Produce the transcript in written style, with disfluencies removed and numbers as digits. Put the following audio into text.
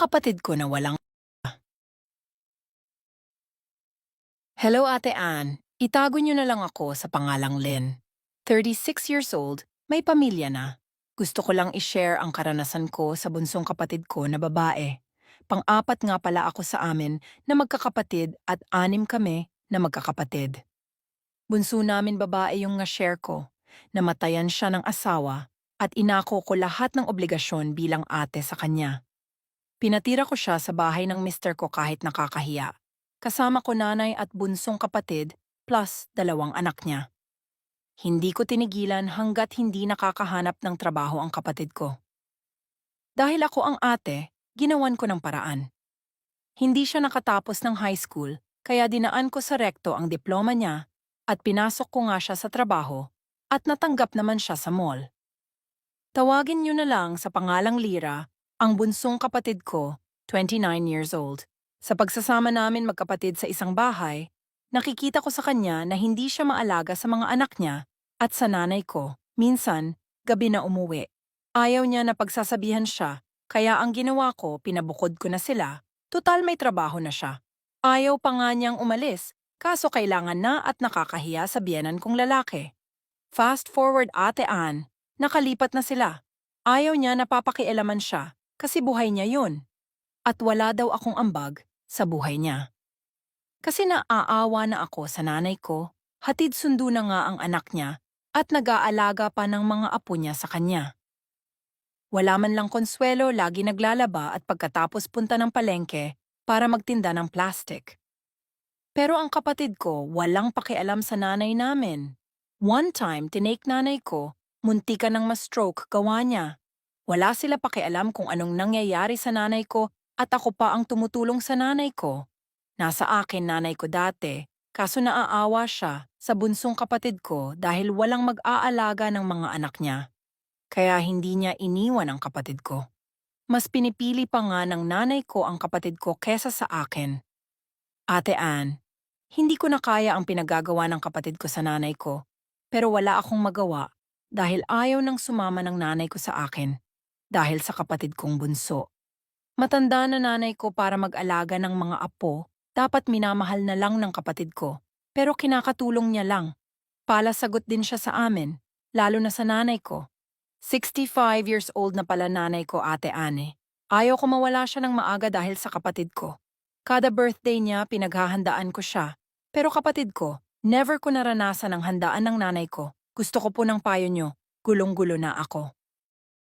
kapatid ko na walang... Hello Ate Ann, itago niyo na lang ako sa pangalang Lynn. 36 years old, may pamilya na. Gusto ko lang i-share ang karanasan ko sa bunsong kapatid ko na babae. Pang-apat nga pala ako sa amin na magkakapatid at 6 kami na magkakapatid. Bunso namin babae yung na-share ko. Namatayan siya ng asawa at inako ko lahat ng obligasyon bilang ate sa kanya. Pinatira ko siya sa bahay ng mister ko kahit nakakahiya. Kasama ko nanay at bunsong kapatid plus 2 anak niya. Hindi ko tinigilan hanggat hindi nakakahanap ng trabaho ang kapatid ko. Dahil ako ang ate, ginawan ko ng paraan. Hindi siya nakatapos ng high school, kaya dinaan ko sa rekto ang diploma niya at pinasok ko nga siya sa trabaho at natanggap naman siya sa mall. Tawagin niyo na lang sa pangalang Lira, ang bunsong kapatid ko, 29 years old. Sa pagsasama namin magkapatid sa isang bahay, nakikita ko sa kanya na hindi siya maalaga sa mga anak niya at sa nanay ko. Minsan, gabi na umuwi. Ayaw niya na pagsasabihan siya, kaya ang ginawa ko, pinabukod ko na sila. Tutal may trabaho na siya. Ayaw pa nga niyang umalis, kaso kailangan na at nakakahiya sa biyenan kong lalaki. Fast forward Ate Ann, nakalipat na sila. Ayaw niya napapakialaman siya kasi buhay niya yun. At wala daw akong ambag sa buhay niya. Kasi naaawa na ako sa nanay ko, hatid sundo na nga ang anak niya at nag-aalaga pa ng mga apo niya sa kanya. Wala man lang konsuelo, lagi naglalaba at pagkatapos punta ng palengke para magtinda ng plastic. Pero ang kapatid ko walang pakialam sa nanay namin. One time, tinake nanay ko, muntikan ng ma-stroke gawa niya. Wala sila pakialam kung anong nangyayari sa nanay ko at ako pa ang tumutulong sa nanay ko. Nasa akin nanay ko dati, kaso naaawa siya sa bunsong kapatid ko dahil walang mag-aalaga ng mga anak niya. Kaya hindi niya iniwan ang kapatid ko. Mas pinipili pa nga ng nanay ko ang kapatid ko kesa sa akin. Ate Ann, hindi ko na kaya ang pinagagawa ng kapatid ko sa nanay ko, pero wala akong magawa dahil ayaw nang sumama ng nanay ko sa akin dahil sa kapatid kong bunso. Matanda na nanay ko para mag-alaga ng mga apo, dapat minamahal na lang ng kapatid ko, pero kinakatulong niya lang. Palasagot din siya sa amin, lalo na sa nanay ko. 65 years old na pala nanay ko Ate Anne. Ayaw ko mawala siya ng maaga dahil sa kapatid ko. Kada birthday niya pinaghahandaan ko siya. Pero kapatid ko, never ko naranasan ang handaan ng nanay ko. Gusto ko po ng payo niyo, gulong-gulo na ako.